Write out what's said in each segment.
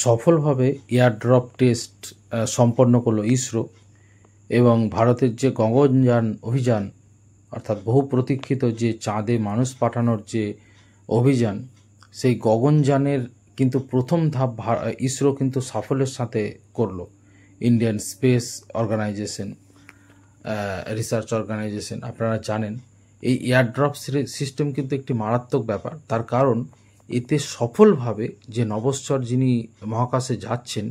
সফলভাবে airdrop test সম্পন্ন করলো ইসরো এবং ভারতের যে গগনযান অভিযান অর্থাৎ বহু প্রতীক্ষিত যে চাঁদে মানুষ পাঠানোর যে অভিযান, সেই গগনযানের কিন্তু প্রথম ধাপ ইসরো কিন্তু সাফল্যের সাথে করলো। Indian space organisation, research organisation, আপনারা জানেন এই এয়ারড্রপ সিস্টেম কিন্তু একটি মারাত্মক ব্যাপার। তার কারণ এতে সফলভাবে যে নভশ্চর যিনি মহাকাশে যাচ্ছেন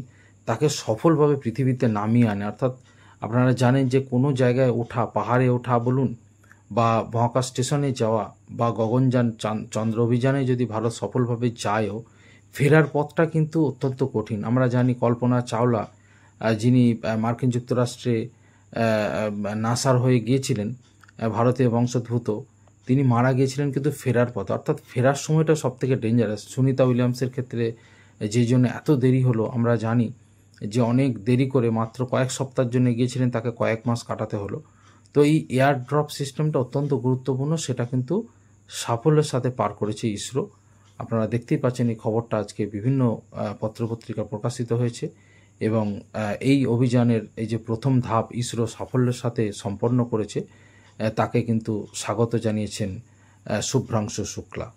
তাকে সফলভাবে পৃথিবীতে নামিয়ে আনে। অর্থাৎ আপনারা জানেন যে কোনো জায়গায় ওঠা, পাহাড়ে ওঠা বলুন বা মহাকাশ স্টেশনে যাওয়া বা গগনযান চন্দ্র অভিযানে যদি ভারত সফলভাবে যায়ও, ফেরার পথটা কিন্তু অত্যন্ত কঠিন। আমরা জানি কল্পনা চাওলা যিনি মার্কিন যুক্তরাষ্ট্রে নাসার হয়ে গিয়েছিলেন, ভারতীয় বংশোদ্ভূত, তিনি মারা গিয়েছিলেন কিন্তু ফেরার পথ, অর্থাৎ ফেরার সময়টা সবথেকে ডেঞ্জারাস। সুনিতা উইলিয়ামসের ক্ষেত্রে যেই জন্য এত দেরি হলো আমরা জানি যে অনেক দেরি করে মাত্র কয়েক সপ্তাহের জন্য গিয়েছিলেন, তাকে কয়েক মাস কাটাতে হলো। তো এই এয়ার ড্রপ সিস্টেমটা অত্যন্ত গুরুত্বপূর্ণ, সেটা কিন্তু সাফল্যের সাথে পার করেছে ইসরো। আপনারা দেখতেই পাচ্ছেন এই খবরটা আজকে বিভিন্ন পত্রপত্রিকা প্রকাশিত হয়েছে এবং এই অভিযানের এই যে প্রথম ধাপ ইসরো সাফল্যের সাথে সম্পন্ন করেছে তাকে কিন্তু স্বাগত জানিয়েছেন শুভ্রাংশু শুক্লা।